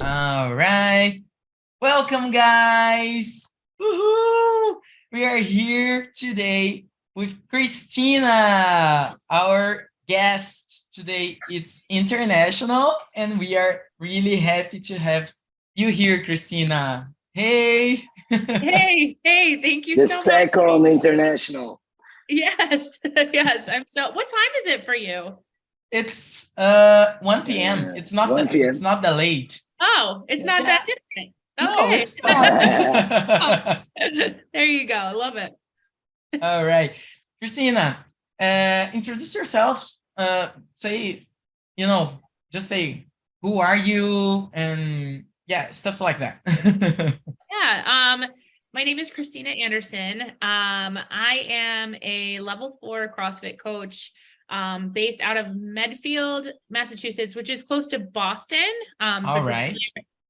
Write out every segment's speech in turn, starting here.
All right. Welcome, guys. Woohoo! We are here today with Christina, our guest today. It's international, and we are really happy to have you here, Christina. Hey. Hey, thank you The so much. second international. Yes, yes. What time is it for you? It's 1 p.m. It's not 1 p.m. it's not the late. Oh, it's not that different. No, Okay. it's not. There you go. I love it. All right. Christina, introduce yourself. Say, just say, who are you? And yeah, stuff like that. Yeah. My name is Christina Anderson. I am a level 4 CrossFit coach, based out of Medfield, Massachusetts, which is close to Boston. All right.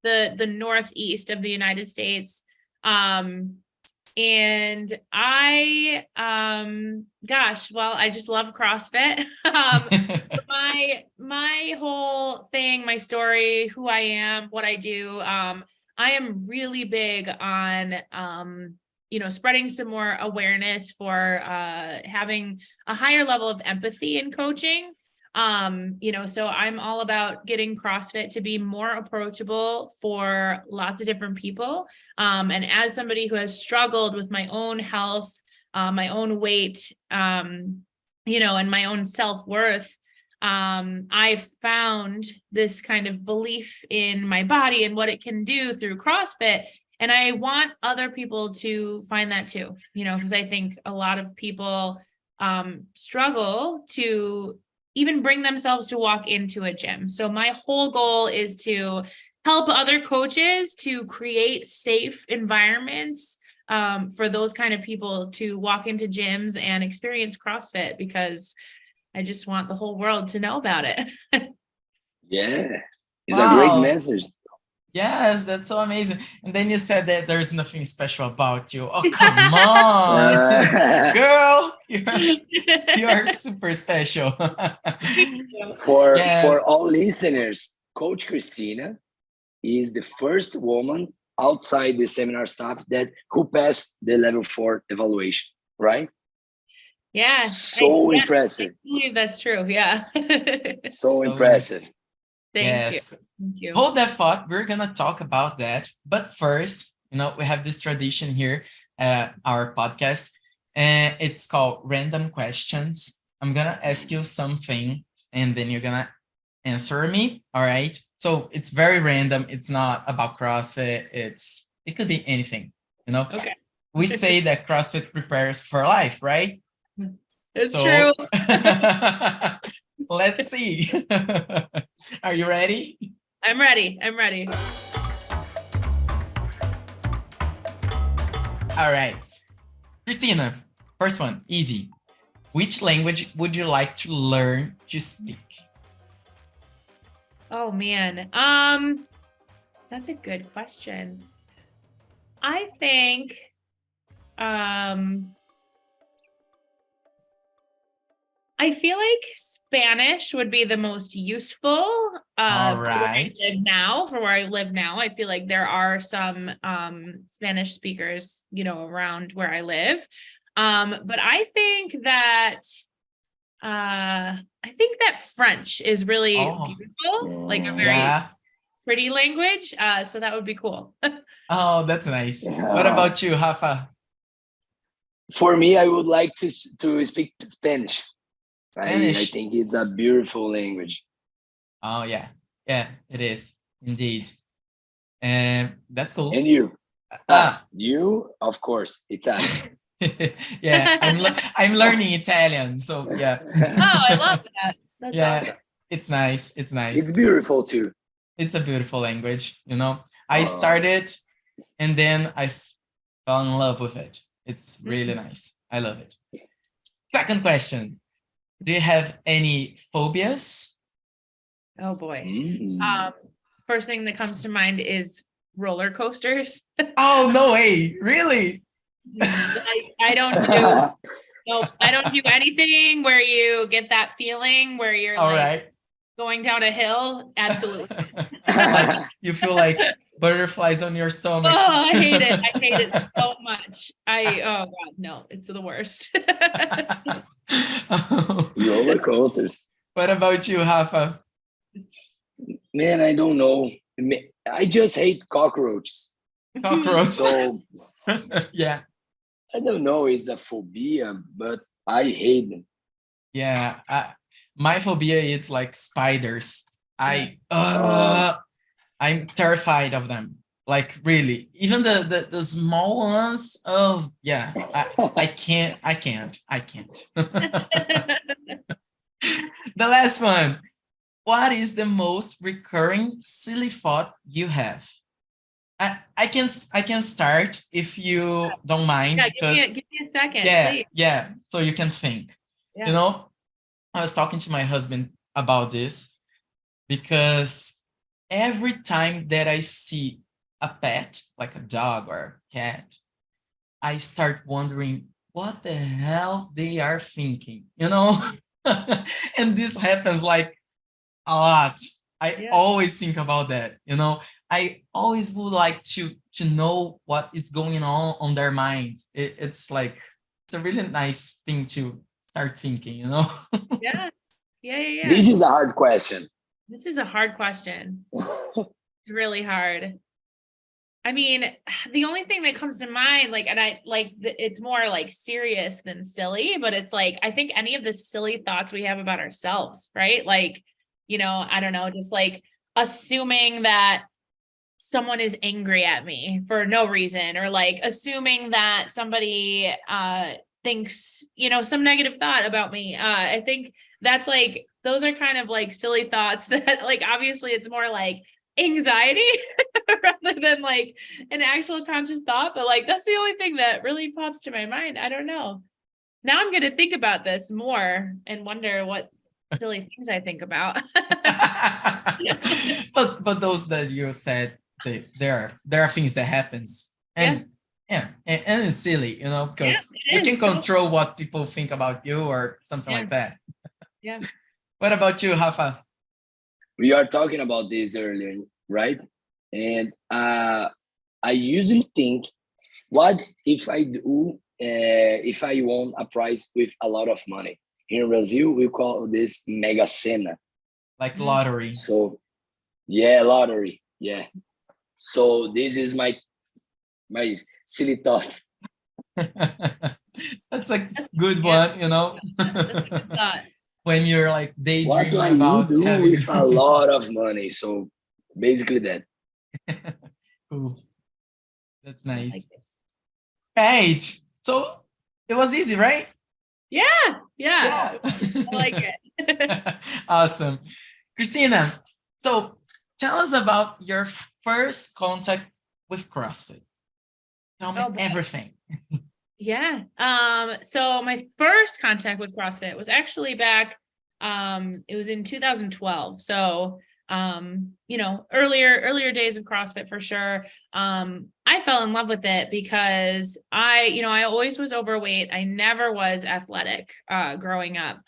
The northeast of the United States. And I, I just love CrossFit. My whole thing, my story, who I am, what I do, I am really big on, spreading some more awareness for having a higher level of empathy in coaching. So I'm all about getting CrossFit to be more approachable for lots of different people. And as somebody who has struggled with my own health, my own weight, and my own self-worth, I've found this kind of belief in my body and what it can do through CrossFit. And I want other people to find that too, because I think a lot of people struggle to even bring themselves to walk into a gym. So my whole goal is to help other coaches to create safe environments for those kind of people to walk into gyms and experience CrossFit, because I just want the whole world to know about it. Yeah, it's a great message. Yes, that's so amazing. And then you said that there's nothing special about you. Oh, come on, girl, you're super special. For all listeners, Coach Christina is the first woman outside the seminar staff who passed the level 4 evaluation, right? Yeah. So impressive. I believe that's true. Yeah. So impressive. Thank you. Thank you. Hold that thought. We're going to talk about that. But first, we have this tradition here at our podcast, and it's called Random Questions. I'm going to ask you something, and then you're going to answer me. All right. So it's very random. It's not about CrossFit. It could be anything, Okay. We say that CrossFit prepares for life, right? It's true. Let's see. Are you ready? I'm ready. All right. Christina, first one, easy. Which language would you like to learn to speak? Oh, man. That's a good question. I think, I feel like Spanish would be the most useful for where I live now. I feel like there are some Spanish speakers, around where I live. But I think that French is really beautiful, like a very pretty language. So that would be cool. Oh, that's nice. What about you, Rafa? For me, I would like to speak Spanish. I think it's a beautiful language. Oh, yeah. Yeah, it is. Indeed. And that's cool. And you? You, of course, Italian. Yeah, I'm learning Italian. So, yeah. Oh, I love that. That's awesome. It's nice. It's nice. It's beautiful, too. It's a beautiful language, I started and then I fell in love with it. It's really nice. I love it. Second question. Do you have any phobias? Oh boy. First thing that comes to mind is roller coasters. Oh, no way. Really? I don't do I don't do anything where you get that feeling where you're Going down a hill, absolutely. Like you feel like butterflies on your stomach. Oh, I hate it. I hate it so much. Oh God, no, it's the worst. Roller coasters. What about you, Rafa? Man, I don't know. I just hate cockroaches. Cockroach. So Yeah. I don't know. It's a phobia, but I hate them. Yeah. My phobia is like spiders. I'm terrified of them. Like really, even the small ones. Oh yeah, I can't. The last one. What is the most recurring silly thought you have? I can start if you don't mind, Yeah, because give me a second, yeah, please. yeah, so you can think. Yeah. You know, I was talking to my husband about this because every time that I see a pet, like a dog or a cat, I start wondering what the hell they are thinking, you know? And this happens like a lot. I Yeah. always think about that, you know? I always would like to know what is going on their minds. It's like, it's a really nice thing to start thinking, you know? Yeah. Yeah. This is a hard question. This is a hard question. It's really hard. I mean, the only thing that comes to mind, like, and I like, it's more like serious than silly, but it's like, I think any of the silly thoughts we have about ourselves, right? Like, I don't know, just like assuming that someone is angry at me for no reason, or like assuming that somebody thinks, some negative thought about me. I think that's like, those are kind of like silly thoughts that like, obviously it's more like anxiety rather than like an actual conscious thought, but like that's the only thing that really pops to my mind. I don't know. Now I'm going to think about this more and wonder what silly things I think about. but those that you said, there are things that happens, and and it's silly, because you can control what people think about you or something like that. Yeah. What about you, Rafa? We are talking about this earlier, right? And I usually think, what if I do, if I won a prize with a lot of money? Here in Brazil, we call this mega sena. Like lottery. So, yeah, lottery. Yeah. So this is my silly thought. That's a good one, That's a good thought. When you're like What daydreaming do I about do having with a lot of money? So basically that. Cool. That's nice. Like it. Paige, so it was easy, right? Yeah. Yeah. I like it. Awesome. Cristina, so tell us about your first contact with CrossFit. Tell me everything. Yeah. So my first contact with CrossFit was actually back, it was in 2012. So, earlier days of CrossFit for sure. I fell in love with it because I always was overweight. I never was athletic, growing up.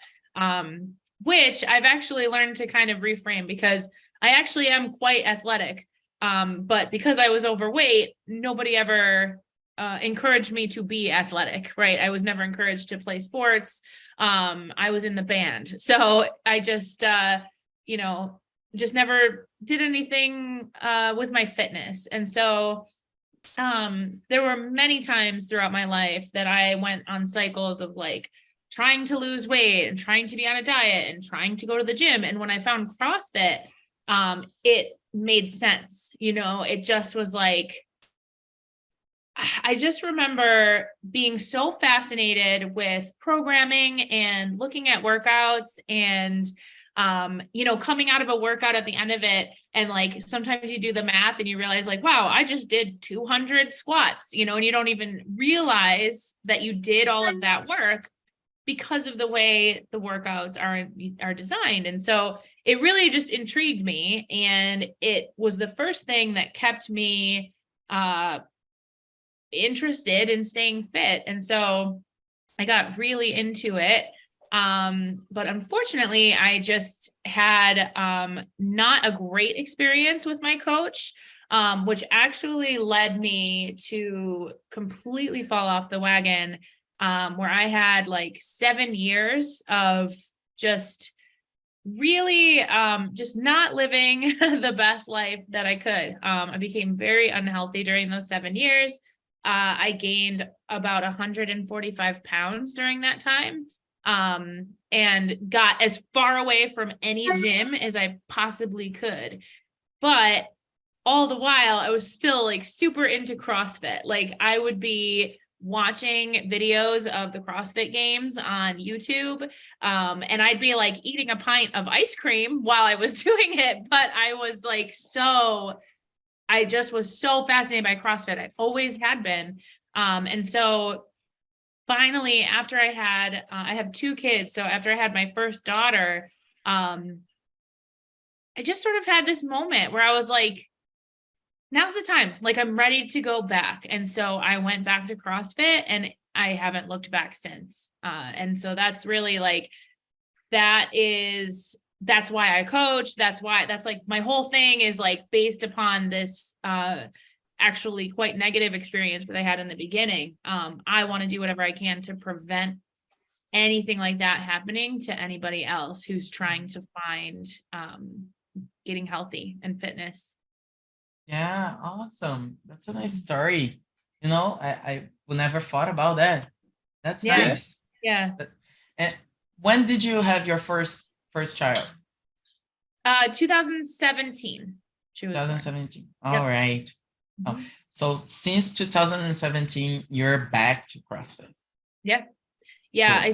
Which I've actually learned to kind of reframe, because I actually am quite athletic. But because I was overweight, nobody ever encouraged me to be athletic, right? I was never encouraged to play sports. I was in the band. So I just, just never did anything with my fitness. And so there were many times throughout my life that I went on cycles of like trying to lose weight and trying to be on a diet and trying to go to the gym. And when I found CrossFit, it made sense. It just was like, I just remember being so fascinated with programming and looking at workouts and, coming out of a workout at the end of it. And like, sometimes you do the math and you realize like, wow, I just did 200 squats, and you don't even realize that you did all of that work because of the way the workouts are designed. And so it really just intrigued me. And it was the first thing that kept me, interested in staying fit. And so I got really into it. But unfortunately, I just had not a great experience with my coach, which actually led me to completely fall off the wagon, where I had like 7 years of just really just not living the best life that I could. I became very unhealthy during those 7 years. I gained about 145 pounds during that time, and got as far away from any gym as I possibly could. But all the while, I was still like super into CrossFit. Like I would be watching videos of the CrossFit games on YouTube. And I'd be like eating a pint of ice cream while I was doing it. But I was like, I just was so fascinated by CrossFit. I always had been. And so finally, after I have 2 kids. So after I had my first daughter, I just sort of had this moment where I was like, now's the time. Like I'm ready to go back. And so I went back to CrossFit and I haven't looked back since. And so that's really like, that's why I coach. That's like my whole thing is like based upon this, actually quite negative experience that I had in the beginning. I want to do whatever I can to prevent anything like that happening to anybody else who's trying to find, getting healthy and fitness. Yeah, awesome. That's a nice story. I would never thought about that. That's Yeah. nice. Yeah. And when did you have your first child? 2017. She was born. 2017. Yep. All right. Oh, Mhm. so since 2017, you're back to CrossFit. Yep. Yeah, Cool.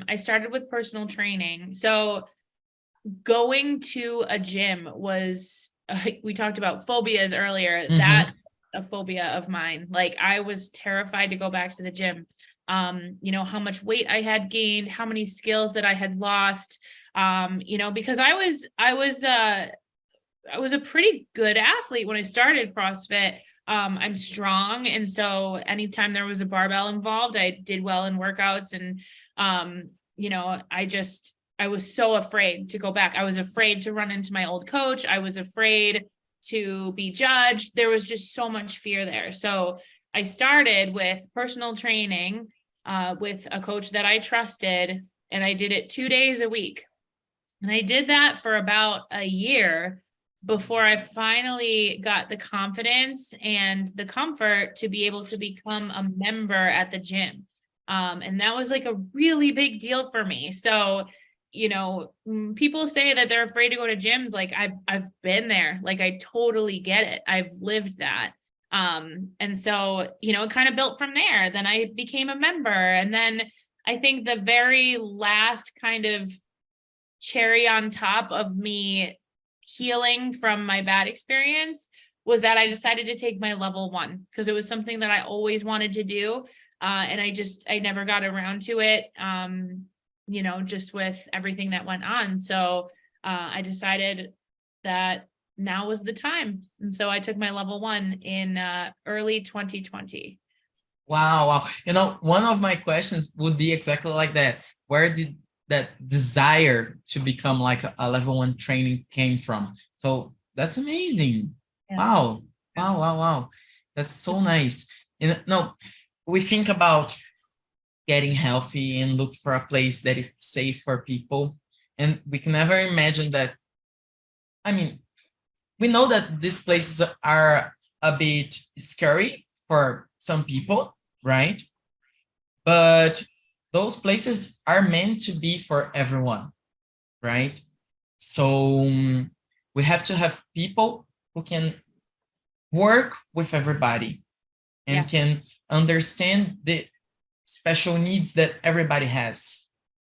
I started with personal training. So going to a gym was, we talked about phobias earlier. Mhm. That's a phobia of mine. Like I was terrified to go back to the gym. How much weight I had gained, how many skills that I had lost. Because I was a pretty good athlete when I started CrossFit. I'm strong. And so anytime there was a barbell involved, I did well in workouts. And, I was so afraid to go back. I was afraid to run into my old coach. I was afraid to be judged. There was just so much fear there. So I started with personal training, with a coach that I trusted, and I did it 2 days a week. And I did that for about a year before I finally got the confidence and the comfort to be able to become a member at the gym. And that was like a really big deal for me. So, people say that they're afraid to go to gyms. Like I've been there. Like I totally get it. I've lived that. And so, it kind of built from there. Then I became a member. And then I think the very last kind of cherry on top of me healing from my bad experience was that I decided to take my level 1 because it was something that I always wanted to do. And I never got around to it, just with everything that went on. So I decided that now was the time. And so I took my level 1 in early 2020. Wow. One of my questions would be exactly like that. Where did that desire to become like a level 1 training came from? So that's amazing. Yeah. Wow. Wow. That's so nice. No, we think about getting healthy and look for a place that is safe for people. And we can never imagine that. I mean, we know that these places are a bit scary for some people, right? But those places are meant to be for everyone, right? So we have to have people who can work with everybody and can understand the special needs that everybody has,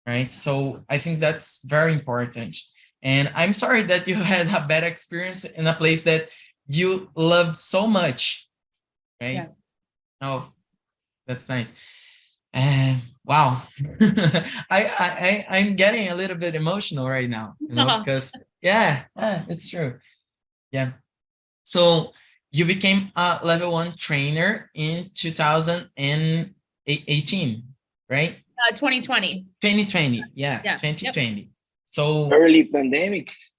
right? So I think that's very important. And I'm sorry that you had a bad experience in a place that you loved so much, right? Yeah. Oh, that's nice. Wow. I'm getting a little bit emotional right now, because it's true. Yeah. So you became a level 1 trainer in 2018, right? 2020. 2020. Yeah, Yeah. Yep. 2020. So Early pandemics.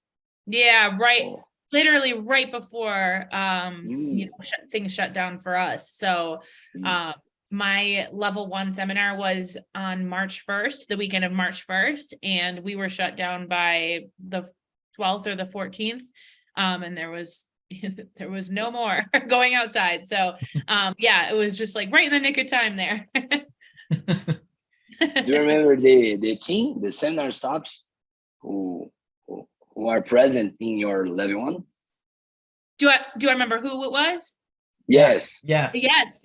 Yeah, right. Oh. Literally right before Mm. things shut down for us. So Mm. my level 1 seminar was on March 1st, the weekend of March 1st, and we were shut down by the 12th or the 14th. And there was there was no more going outside. So yeah, it was just like right in the nick of time there. Do you remember the team, the seminar stops who are present in your level 1? Do I remember who it was? Yes. yeah. Yes.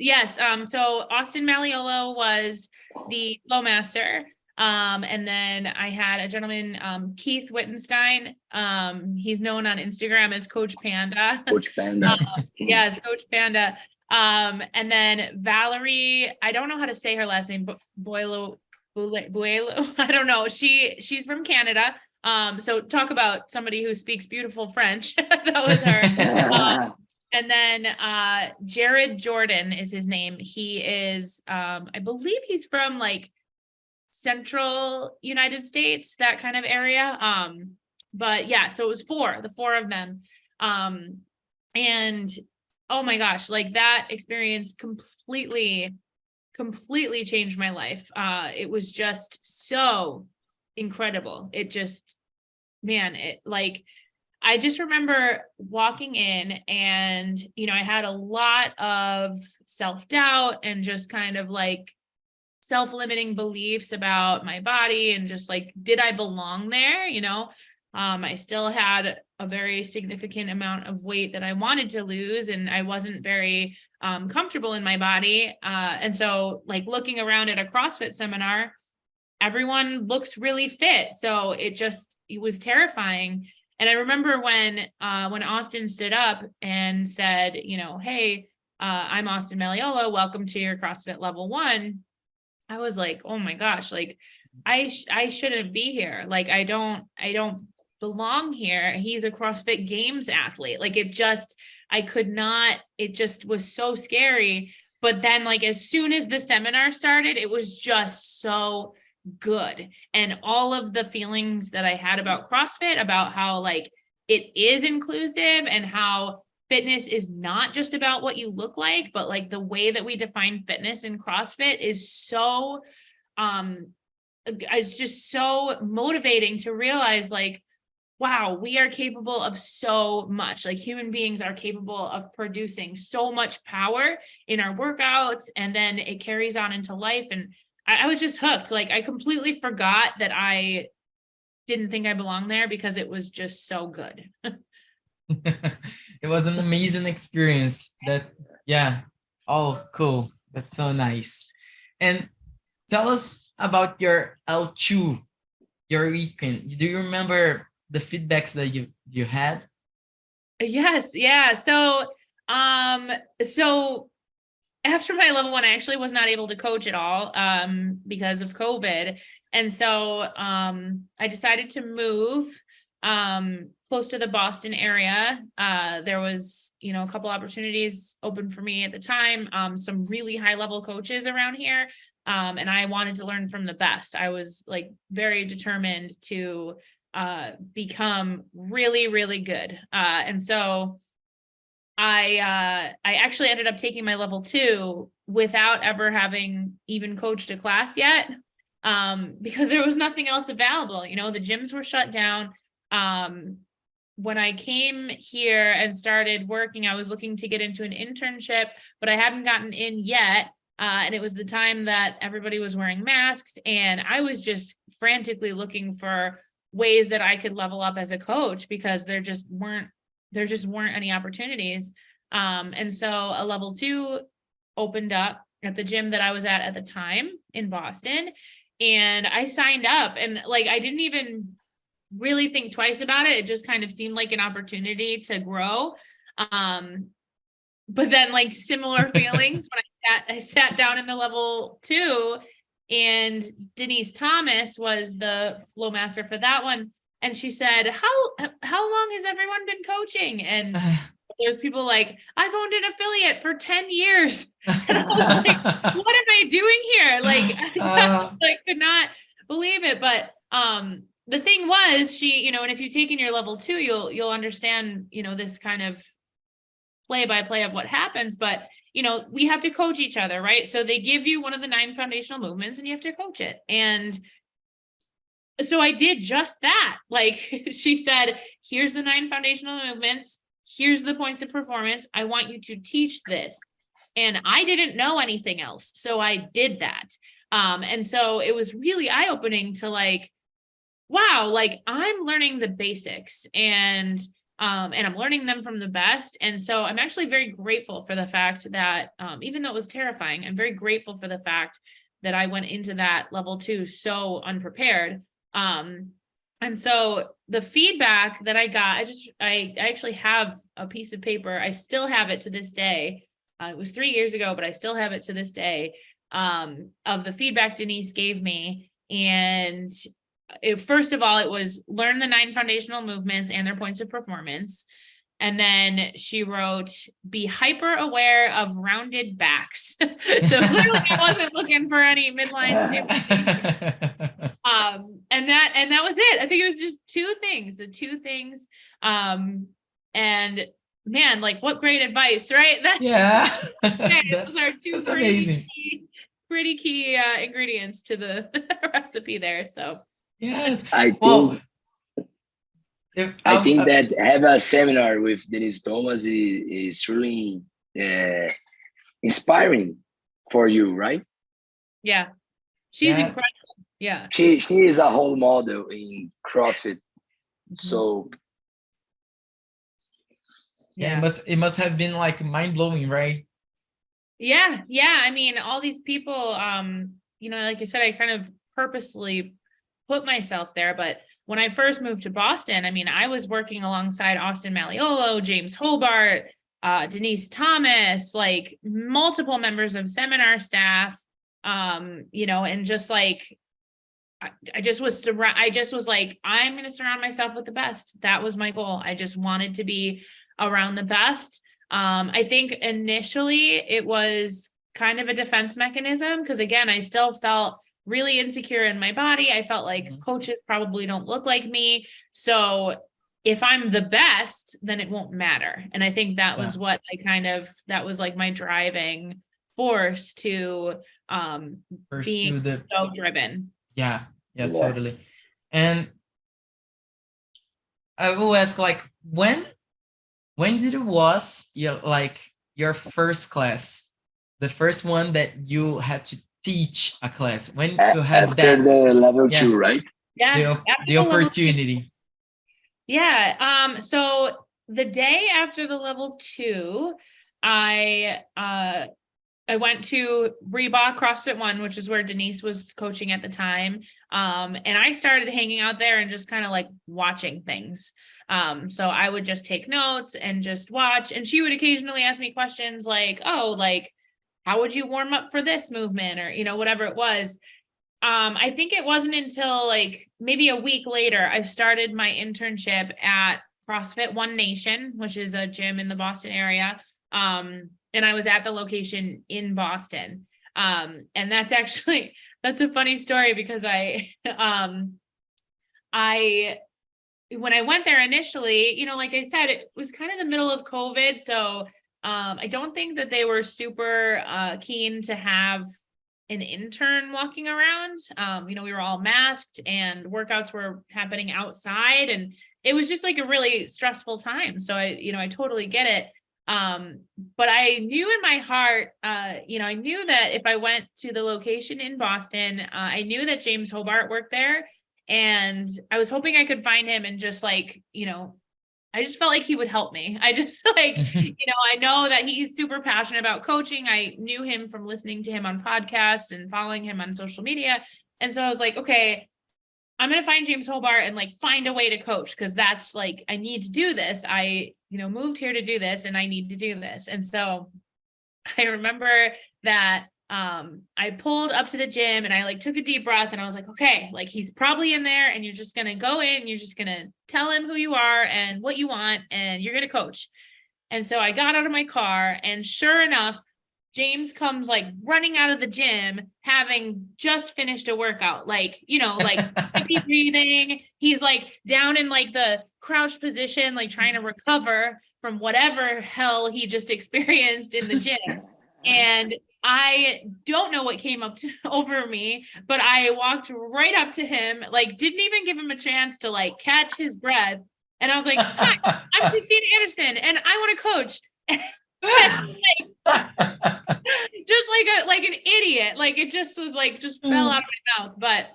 So Austin Malleolo was the flow master. And then I had a gentleman, Keith Wittenstein. He's known on Instagram as Coach Panda. Coach Panda. Yes, Coach Panda. And then Valerie, I don't know how to say her last name, but Buelo, I don't know. She's from Canada. So talk about somebody who speaks beautiful French. That was her. And then Jared Jordan is his name. He is, I believe he's from like central United States, that kind of area. But yeah, so it was the four of them. And oh my gosh, like that experience completely changed my life. It was just so incredible. It just, man, it like, I just remember walking in and, I had a lot of self-doubt and just kind of like self-limiting beliefs about my body and just like, did I belong there? I still had a very significant amount of weight that I wanted to lose, and I wasn't very comfortable in my body. And so like looking around at a CrossFit seminar, everyone looks really fit. So it was terrifying. And I remember when Austin stood up and said, hey, I'm Austin Malleolo. Welcome to your CrossFit level 1. I was like, oh my gosh, like I shouldn't be here. Like, I don't belong here. He's a CrossFit Games athlete. Like it just was so scary. But then like, as soon as the seminar started, it was just so good. And all of the feelings that I had about CrossFit, about how like it is inclusive and how fitness is not just about what you look like, but like the way that we define fitness in CrossFit is so it's just so motivating to realize like, wow, we are capable of so much. Like human beings are capable of producing so much power in our workouts, and then it carries on into life. And I was just hooked. Like I completely forgot that I didn't think I belonged there because it was just so good. It was an amazing experience. Yeah. Oh, cool. That's so nice. And tell us about your L2, your weekend. Do you remember the feedbacks that you had? Yes. Yeah. So after my level 1, I actually was not able to coach at all because of COVID. And so I decided to move close to the Boston area. There was, a couple opportunities open for me at the time, some really high level coaches around here. And I wanted to learn from the best. I was like very determined to become really, really good. And so I actually ended up taking my level 2 without ever having even coached a class yet, because there was nothing else available. The gyms were shut down. When I came here and started working, I was looking to get into an internship, but I hadn't gotten in yet. And it was the time that everybody was wearing masks, and I was just frantically looking for ways that I could level up as a coach because there just weren't any opportunities. And so a level 2 opened up at the gym that I was at the time in Boston. And I signed up, and like, I didn't even really think twice about it. It just kind of seemed like an opportunity to grow. But then like similar feelings when I sat down in the level 2, and Denise Thomas was the flow master for that one. And she said, how long has everyone been coaching? And there's people like, I've owned an affiliate for 10 years. And I was like, what am I doing here? Like, I could not believe it. But the thing was, she, and if you've taken your level 2, you'll understand, this kind of play by play of what happens. But we have to coach each other, right? So they give you one of the 9 foundational movements and you have to coach it. And so I did just that. Like she said, here's the 9 foundational movements. Here's the points of performance. I want you to teach this. And I didn't know anything else. So I did that. And so it was really eye-opening to like, wow, like I'm learning the basics and I'm learning them from the best. And so I'm actually very grateful for the fact that even though it was terrifying, I'm very grateful for the fact that I went into that level 2 so unprepared. And so the feedback that I got, I actually have a piece of paper. I still have it to this day. It was 3 years ago, but I still have it to this day, of the feedback Denise gave me. And first of all, it was learn the 9 foundational movements and their points of performance. And then she wrote, be hyper aware of rounded backs. So clearly I wasn't looking for any midline stabilization. And that was it. I think it was just the 2 things. And man, like what great advice, right? Those are 2 pretty key ingredients to the recipe there. So yes, I think that have a seminar with Denise Thomas is really inspiring for you, right? Yeah, she's incredible. Yeah, she is a role model in CrossFit. So it must have been like mind-blowing, right? Yeah. I mean, all these people, like I said, I kind of purposely put myself there. But when I first moved to Boston, I mean, I was working alongside Austin Malleolo, James Hobart, Denise Thomas, like multiple members of seminar staff, and just like, I just was like, I'm going to surround myself with the best. That was my goal. I just wanted to be around the best. I think initially it was kind of a defense mechanism because again, I still felt really insecure in my body. I felt like coaches probably don't look like me. So if I'm the best, then it won't matter. And I think that was what that was like my driving force to being so driven. Yeah, totally. And I will ask, like, when did it was your first class, the first one that you had to teach a class? When you had after the level 2, right? Yeah, the opportunity. Yeah. So the day after the level 2, I went to Reebok CrossFit One, which is where Denise was coaching at the time. And I started hanging out there and just kind of like watching things. So I would just take notes and just watch. And she would occasionally ask me questions like, oh, like, how would you warm up for this movement? Or, whatever it was. I think it wasn't until like maybe a week later, I started my internship at CrossFit One Nation, which is a gym in the Boston area. And I was at the location in Boston. And that's a funny story because when I went there initially, like I said, it was kind of the middle of COVID. So I don't think that they were super keen to have an intern walking around. We were all masked and workouts were happening outside and it was just like a really stressful time. So I totally get it. But I knew in my heart, I knew that if I went to the location in Boston, I knew that James Hobart worked there and I was hoping I could find him and just like, I just felt like he would help me. I just like, I know that he's super passionate about coaching. I knew him from listening to him on podcasts and following him on social media. And so I was like, okay, I'm going to find James Hobart and like find a way to coach. Cause that's like, I need to do this. I, moved here to do this and I need to do this. And so I remember that, I pulled up to the gym and I like took a deep breath and I was like, okay, like he's probably in there and you're just going to go in, you're just going to tell him who you are and what you want, and you're going to coach. And so I got out of my car, and sure enough, James comes like running out of the gym, having just finished a workout, like, like heavy breathing. He's like down in like the crouched position, like trying to recover from whatever hell he just experienced in the gym. And I don't know what came up over me, but I walked right up to him, like didn't even give him a chance to like catch his breath. And I was like, "Hi, I'm Christina Anderson, and I want to coach." Just like an idiot. Like it just was like, just fell out of my mouth. But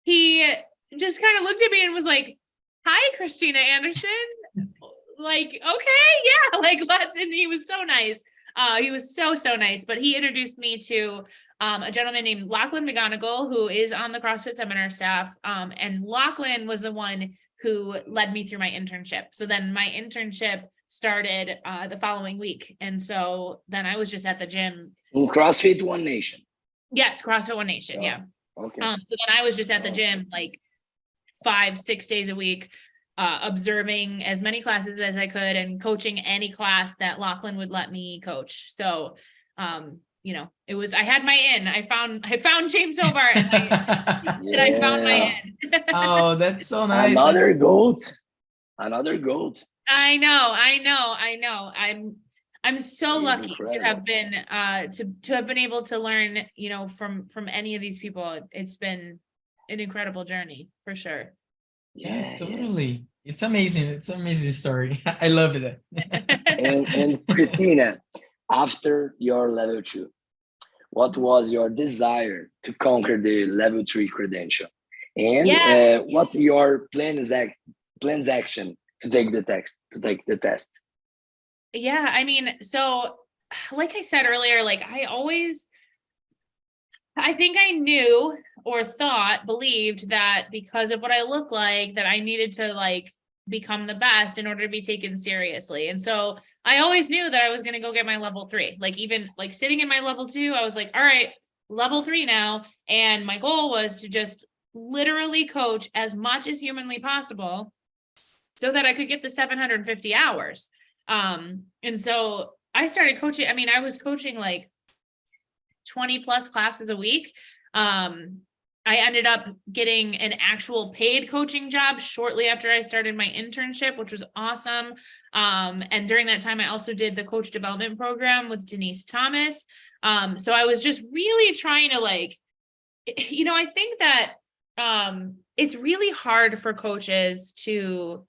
he just kind of looked at me and was like, "Hi, Christina Anderson." Like, okay, yeah, like let's, and he was so nice. He was so nice. But he introduced me to a gentleman named Lachlan McGonigal, who is on the CrossFit Seminar staff. And Lachlan was the one who led me through my internship. So then my internship started the following week. And so then I was just at the gym. In CrossFit One Nation. Yes, CrossFit One Nation. Yeah. Okay. So then I was just at the gym like 5-6 days a week, observing as many classes as I could and coaching any class that Lachlan would let me coach. So, it was, I had my in. I found James Hobart, and I found my in. Oh, that's so nice. Another goat. Another goat. I know. I'm so lucky incredible. to have been to have been able to learn, from any of these people. It's been an incredible journey for sure. Yes, totally. It's amazing. It's an amazing story. I love it. And Christina, after your level 2, what was your desire to conquer the level 3 credential? And what your plans action to take the test? Yeah, I mean, so like I said earlier, like I think I knew or believed that because of what I look like, that I needed to like become the best in order to be taken seriously. And so I always knew that I was going to go get my level 3. Like even like sitting in my level 2, I was like, all right, level 3 now. And my goal was to just literally coach as much as humanly possible so that I could get the 750 hours. And so I started coaching. I mean, I was coaching like 20 plus classes a week. I ended up getting an actual paid coaching job shortly after I started my internship, which was awesome. And during that time, I also did the coach development program with Denise Thomas. So I was just really trying to like, I think that it's really hard for coaches to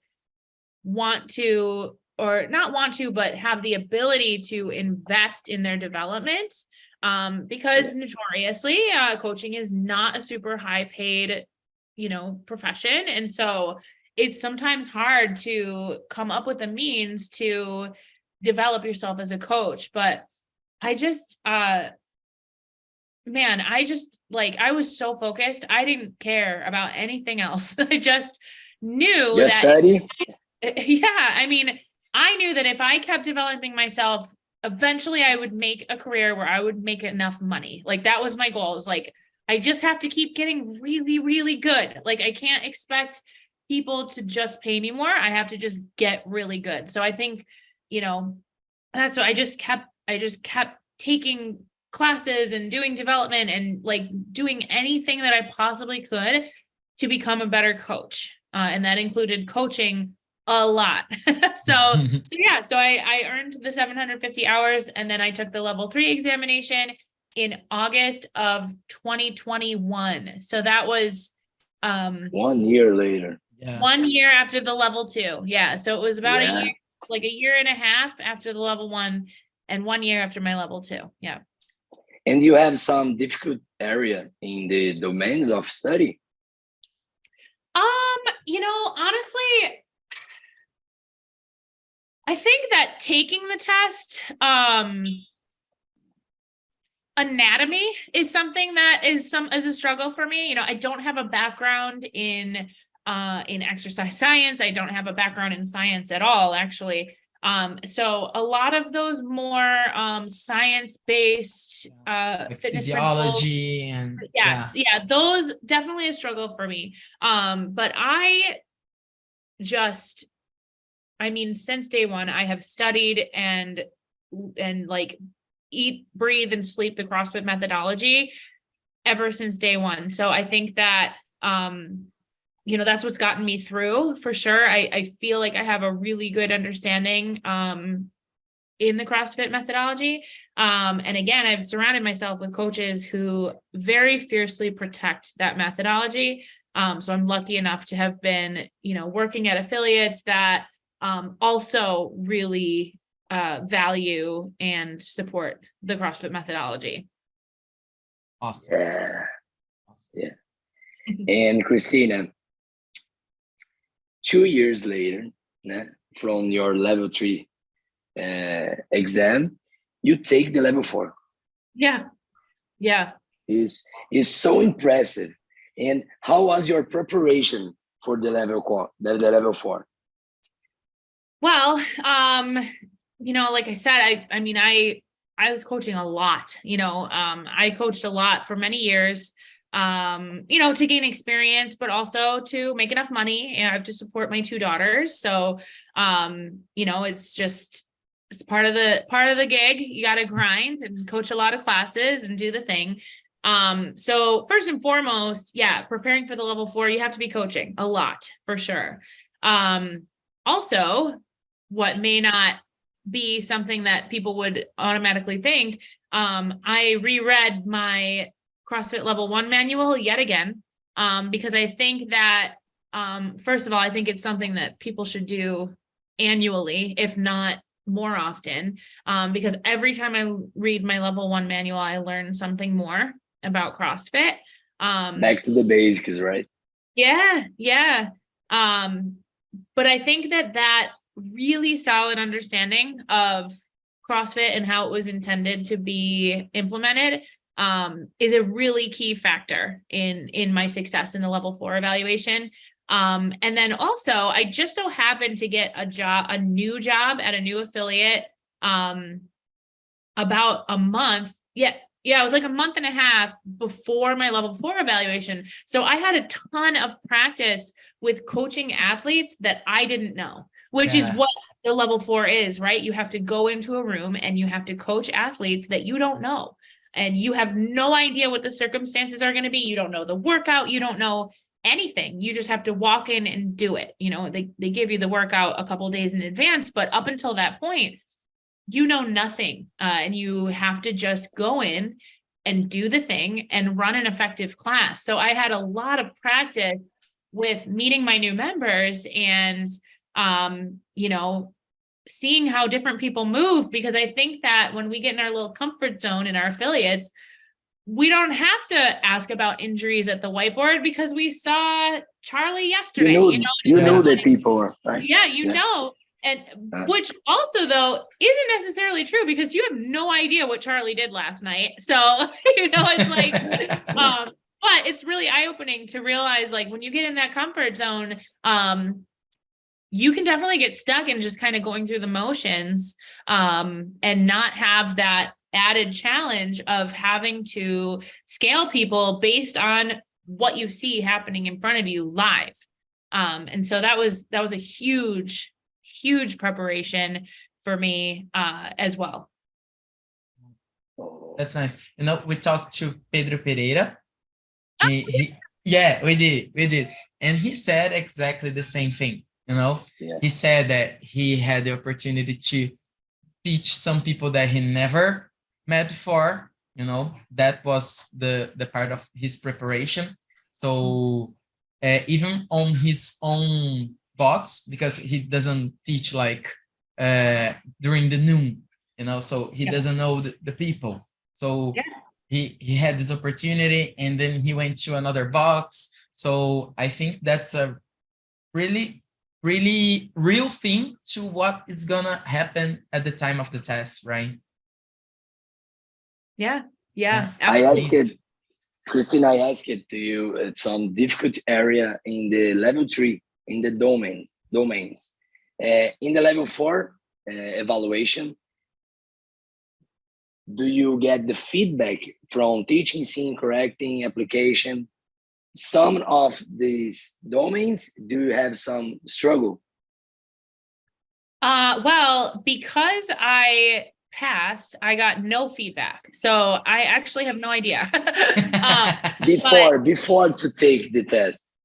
want to, or not want to, but have the ability to invest in their development. Because notoriously, coaching is not a super high paid, profession. And so it's sometimes hard to come up with a means to develop yourself as a coach. But I just, I was so focused. I didn't care about anything else. I just knew Just study. Yeah. I mean, I knew that if I kept developing myself, eventually I would make a career where I would make enough money. Like that was my goal. It was like, I just have to keep getting really, really good. Like I can't expect people to just pay me more. I have to just get really good. So I think, that's what I just kept taking classes and doing development and like doing anything that I possibly could to become a better coach. And that included coaching a lot. So I earned the 750 hours, and then I took the level 3 examination in August of 2021. So that was 1 year later. Yeah. 1 year after the level 2. Yeah. So it was about a year, like a year and a half after the level 1 and 1 year after my level 2. Yeah. And you have some difficult area in the domains of study? Honestly, I think that taking the test, anatomy is something that is a struggle for me. I don't have a background in exercise science. I don't have a background in science at all, actually. So a lot of those more science-based like fitness physiology principles, and those definitely a struggle for me. But I just I mean, since day one, I have studied and like eat, breathe, and sleep the CrossFit methodology ever since day one. So I think that, that's what's gotten me through for sure. I feel like I have a really good understanding, in the CrossFit methodology. And again, I've surrounded myself with coaches who very fiercely protect that methodology. So I'm lucky enough to have been, working at affiliates that also really value and support the CrossFit methodology. Awesome. Yeah. And Christina, 2 years later, from your level 3 exam, you take the level 4. Yeah. Is so impressive. And how was your preparation for the level 4? Well, like I said, I was coaching a lot, I coached a lot for many years, to gain experience, but also to make enough money. And I have to support my 2 daughters. So, it's part of the gig. You got to grind and coach a lot of classes and do the thing. So first and foremost, preparing for the level 4, you have to be coaching a lot for sure. Also, what may not be something that people would automatically think, I reread my CrossFit level 1 manual yet again, because I think that, first of all, I think it's something that people should do annually, if not more often, because every time I read my level 1 manual, I learn something more about CrossFit. Back to the basics, right? Yeah. But I think that really solid understanding of CrossFit and how it was intended to be implemented is a really key factor in my success in the level 4 evaluation. And then also, I just so happened to get a new job at a new affiliate about a month. Yeah, it was like a month and a half before my level 4 evaluation. So I had a ton of practice with coaching athletes that I didn't know, which is what the level 4 is, right? You have to go into a room and you have to coach athletes that you don't know. And you have no idea what the circumstances are going to be. You don't know the workout. You don't know anything. You just have to walk in and do it. They give you the workout a couple of days in advance, but up until that point, you know nothing, and you have to just go in and do the thing and run an effective class. So I had a lot of practice with meeting my new members and, seeing how different people move, because I think that when we get in our little comfort zone in our affiliates, we don't have to ask about injuries at the whiteboard because we saw Charlie yesterday. You know the people, right? Yeah, and which also, though, isn't necessarily true because you have no idea what Charlie did last night. So, it's like, but it's really eye-opening to realize, like, when you get in that comfort zone, you can definitely get stuck in just kind of going through the motions, and not have that added challenge of having to scale people based on what you see happening in front of you live. And so that was a huge preparation for me, as well. That's nice. We talked to Pedro Pereira. Yeah, we did. And he said exactly the same thing. He said that he had the opportunity to teach some people that he never met before. That was the part of his preparation. So even on his own box, because he doesn't teach like during the noon, so he doesn't know the people. So he had this opportunity, and then he went to another box. So I think that's a really real thing to what is gonna happen at the time of the test, right? Yeah. I asked it, Christina, I asked it to you, it's some difficult area in the level 3, in the domains. In the level 4 evaluation, do you get the feedback from teaching, seeing, correcting, application? Some of these domains, do you have some struggle? Well, because I passed, I got no feedback. So I actually have no idea. Before to take the test,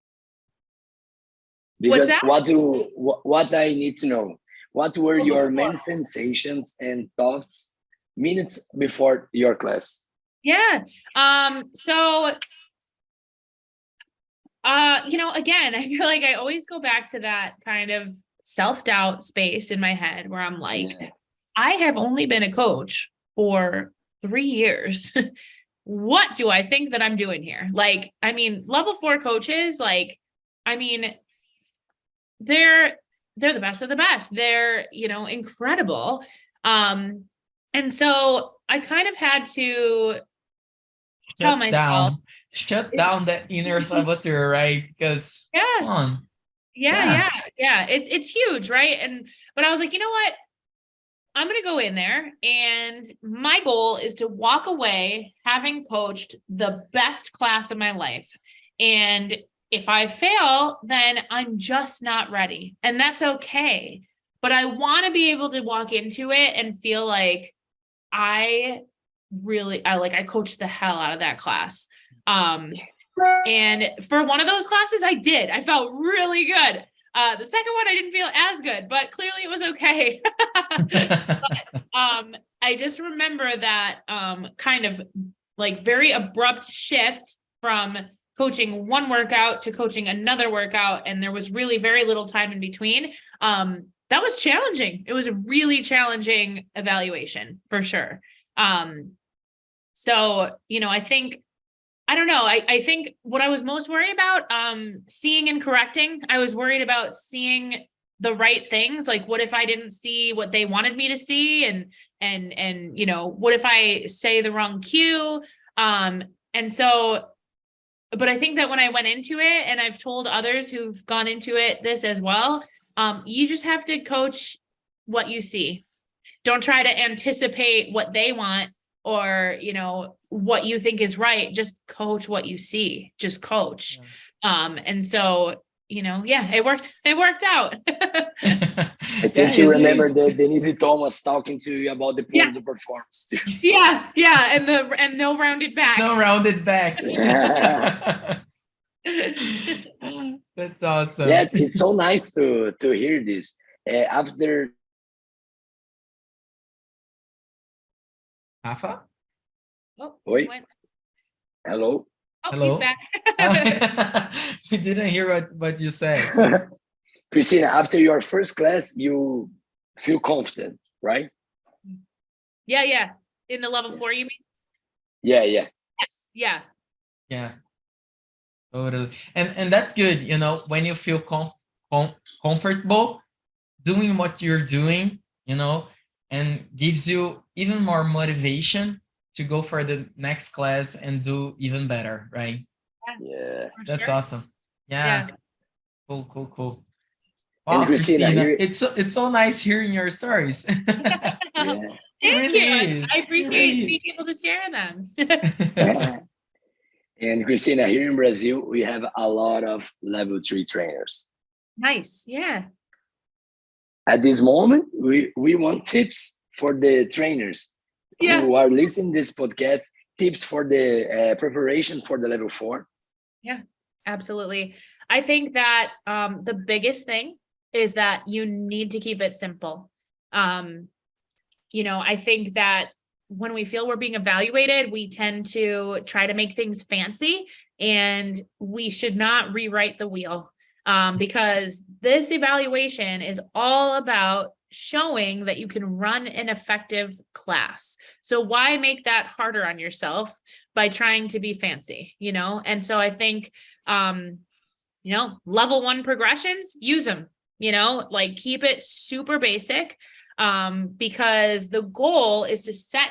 What's because that? what I need to know, what were Oh, your before. main sensations and thoughts minutes before your class? Yeah. So again, I feel like I always go back to that kind of self-doubt space in my head where I'm like, Yeah. I have only been a coach for 3 years. What do I think that I'm doing here? Like, I mean, level 4 coaches, like, I mean, they're they're the best of the best. They're, incredible. Um, and so I kind of had to tell Shut myself, down. Shut down that inner saboteur, right? Because yeah, come on. yeah, Yeah. yeah. It's huge, right? But I was like, you know what? I'm going to go in there, and my goal is to walk away having coached the best class of my life. And if I fail, then I'm just not ready. And that's okay. But I want to be able to walk into it and feel like I I coached the hell out of that class. And for one of those classes, I did. I felt really good. The second one, I didn't feel as good, but clearly it was okay. I just remember that kind of like very abrupt shift from coaching one workout to coaching another workout, and there was really very little time in between. That was challenging. It was a really challenging evaluation for sure. So, I don't know. I think what I was most worried about, seeing and correcting. I was worried about seeing the right things. Like, what if I didn't see what they wanted me to see? And what if I say the wrong cue? And so, but I think that when I went into it, and I've told others who've gone into this as well, you just have to coach what you see. Don't try to anticipate what they want or, what you think is right. Just coach what you see. Just coach. And so, yeah, it worked out. I think you remember the Denise Thomas talking to you about the Yeah. points of performance too. Yeah. And no rounded backs. No rounded backs. That's awesome. Yeah, it's so nice to hear this. After Rafa? Oh, Oi. Hello. Oh, Hello? he's back. We didn't hear what you said. Cristina, after your first class, you feel confident, right? Yeah. In the level 4, you mean? Yeah. Yes. Yeah. Yeah. Totally. And that's good, when you feel comfortable doing what you're doing, and gives you even more motivation to go for the next class and do even better, right? Yeah. That's sure. awesome. Yeah. Cool. And Wow, Cristina, it's so nice hearing your stories. Yeah. It Thank really you. is. I It appreciate really being is. able to share them. And Cristina, here in Brazil, we have a lot of level 3 trainers. Nice. Yeah. At this moment, we want tips for the trainers who are listening to this podcast, tips for the preparation for the level 4. Yeah, absolutely. I think that the biggest thing is that you need to keep it simple. I think that when we feel we're being evaluated, we tend to try to make things fancy, and we should not rewrite the wheel, because this evaluation is all about showing that you can run an effective class. So why make that harder on yourself by trying to be fancy, And so I think, level 1 progressions, use them, like keep it super basic, because the goal is to set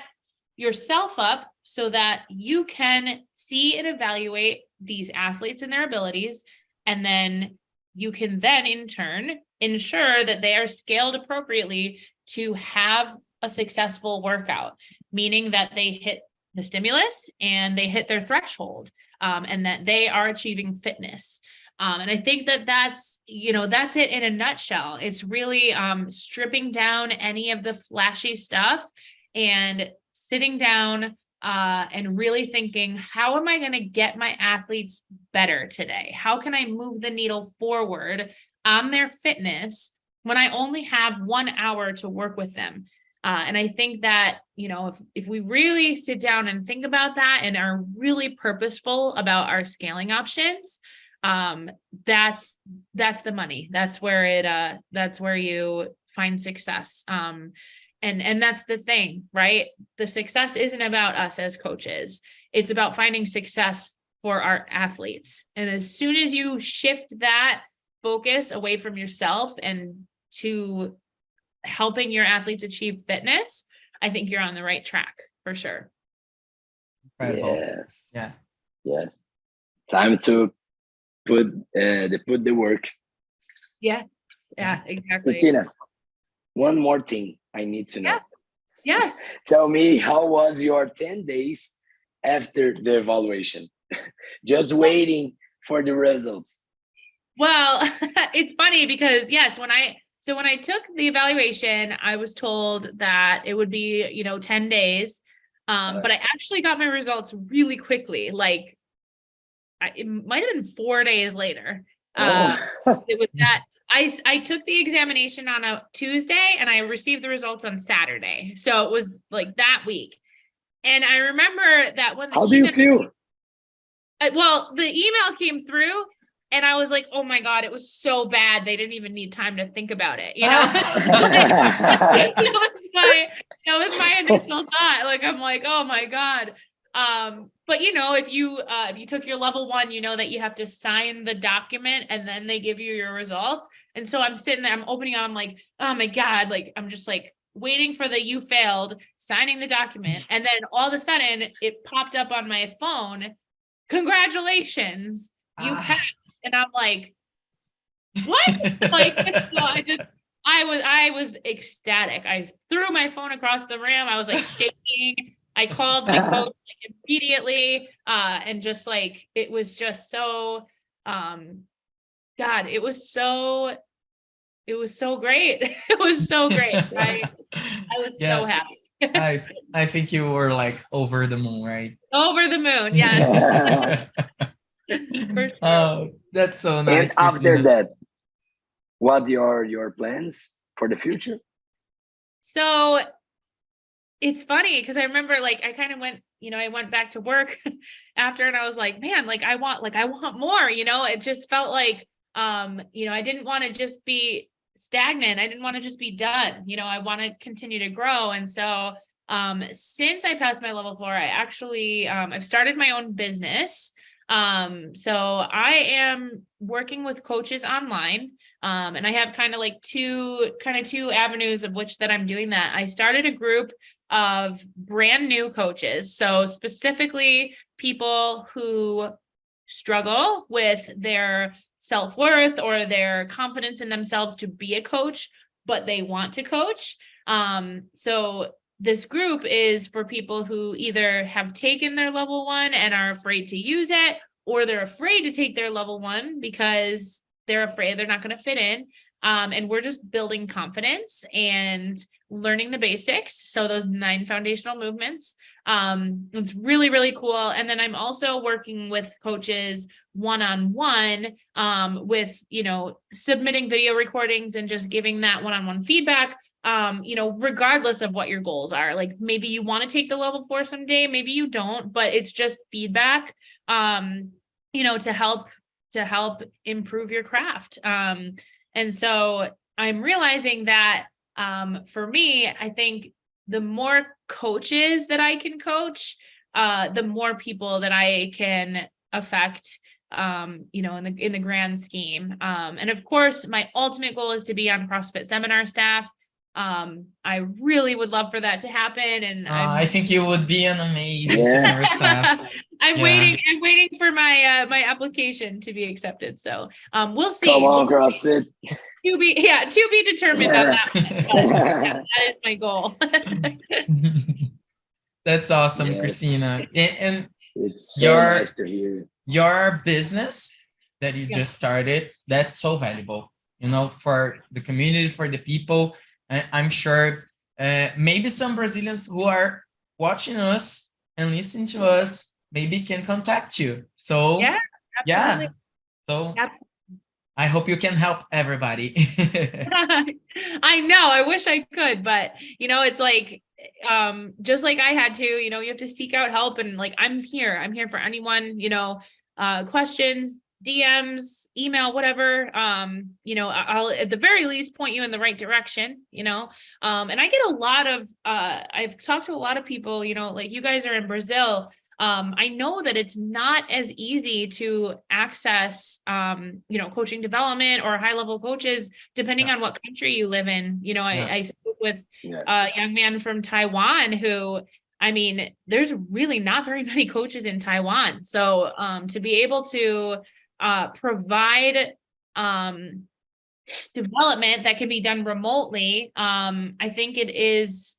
yourself up so that you can see and evaluate these athletes and their abilities. And then you can then in turn ensure that they are scaled appropriately to have a successful workout, meaning that they hit the stimulus and they hit their threshold, and that they are achieving fitness. And I think that that's it in a nutshell. It's really stripping down any of the flashy stuff and sitting down and really thinking, how am I going to get my athletes better today? How can I move the needle forward on their fitness when I only have 1 hour to work with them? And I think that, if we really sit down and think about that and are really purposeful about our scaling options, that's the money. That's where you find success. And that's the thing, right? The success isn't about us as coaches. It's about finding success for our athletes. And as soon as you shift that focus away from yourself and to helping your athletes achieve fitness, I think you're on the right track for sure. Incredible. Yes. Yeah. Yes. Time to put the work. Yeah. Yeah, exactly. Cristina, one more thing I need to know. Yeah. Yes. Tell me, how was your 10 days after the evaluation? Just waiting for the results. Well, it's funny because yes, when I took the evaluation, I was told that it would be, 10 days. But I actually got my results really quickly. Like it might have been 4 days later. It was that I took the examination on a Tuesday and I received the results on Saturday. So it was like that week. And I remember that when how do you feel? Well, the email came through and I was like, oh my God, it was so bad. They didn't even need time to think about it. That was my initial thought. Like, I'm like, oh my God. But if you took your level 1, you know that you have to sign the document and then they give you your results. And so I'm sitting there, I'm opening up, I'm like, oh my God, like, I'm just like waiting for the you failed, signing the document. And then all of a sudden it popped up on my phone. Congratulations, you passed. And I'm like, what? Like, so I was ecstatic. I threw my phone across the room. I was like shaking. I called the coach like, immediately. And just like, it was just so, God, it was so great. It was so great. I was so happy. I think you were like over the moon, right? Over the moon, yes. For sure. Oh, that's so nice. And after that, what are your plans for the future? So it's funny because I remember like I kind of went, I went back to work after and I was like, man, like I want more, it just felt like, I didn't want to just be stagnant. I didn't want to just be done. I want to continue to grow. And so, since I passed my level 4, I actually, I've started my own business. So I am working with coaches online. And I have kind of two avenues of which that I'm doing that. I started a group of brand new coaches. So specifically people who struggle with their self-worth or their confidence in themselves to be a coach, but they want to coach. So this group is for people who either have taken their level 1 and are afraid to use it, or they're afraid to take their level 1 because they're afraid they're not going to fit in. And we're just building confidence and learning the basics. So those 9 foundational movements. It's really, really cool. And then I'm also working with coaches one-on-one with, submitting video recordings and just giving that one-on-one feedback. Regardless of what your goals are, like maybe you want to take the level 4 someday, maybe you don't, but it's just feedback, to help improve your craft. And so I'm realizing that, for me, I think the more coaches that I can coach, the more people that I can affect, in the grand scheme. And of course, my ultimate goal is to be on CrossFit seminar staff. I really would love for that to happen. And I think you would be an amazing senior staff. I'm waiting for my my application to be accepted. So we'll see. Come on, CrossFit. To be determined on that one. That is my goal. That's awesome, Yes. Cristina. And It's so nice to hear. your business that you Yeah. just started. That's so valuable, for the community, for the people. I'm sure maybe some Brazilians who are watching us and listening to us maybe can contact you. So Yeah, absolutely. yeah, so Absolutely. I hope you can help everybody. I know, I wish I could, but it's like, just like I had to, you have to seek out help, and like, I'm here for anyone, questions, DMs, email, whatever. I'll at the very least point you in the right direction, and I get a lot of, I've talked to a lot of people, like you guys are in Brazil. I know that it's not as easy to access, coaching development or high level coaches, depending on what country you live in. I spoke with a young man from Taiwan who, I mean, there's really not very many coaches in Taiwan. So to be able to provide development that can be done remotely, I think it's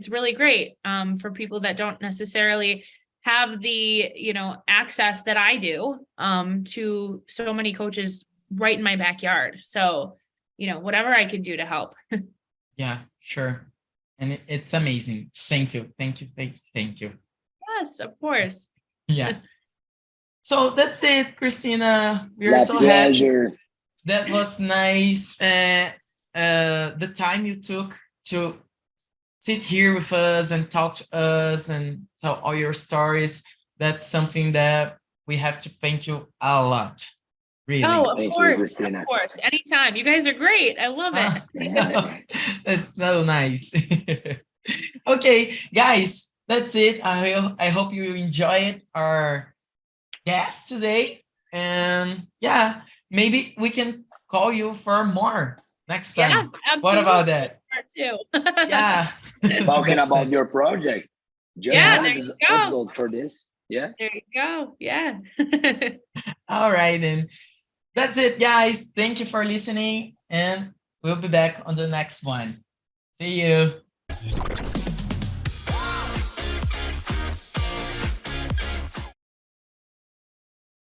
really great for people that don't necessarily have the access that I do to so many coaches right in my backyard. So whatever I can do to help. Yeah, sure. And it's amazing. Thank you. Thank you. Yes, of course. Yeah. So that's it, Christina. We are My so happy. pleasure. That was nice. The time you took to sit here with us and talk to us and tell all your stories. That's something that we have to thank you a lot. Really. Oh, of Thank you, course. Christina. Of course. Anytime. You guys are great. I love it. That's so nice. Okay, guys, that's it. I hope you enjoyed our guest today. And yeah, maybe we can call you for more next time. Yeah, absolutely. What about that? Part two. Yeah. Talking That's about it. your project. Just Yeah, as there you go. episode for this. Yeah. There you go. Yeah. All right, then. That's it, guys. Thank you for listening, and we'll be back on the next one. See you.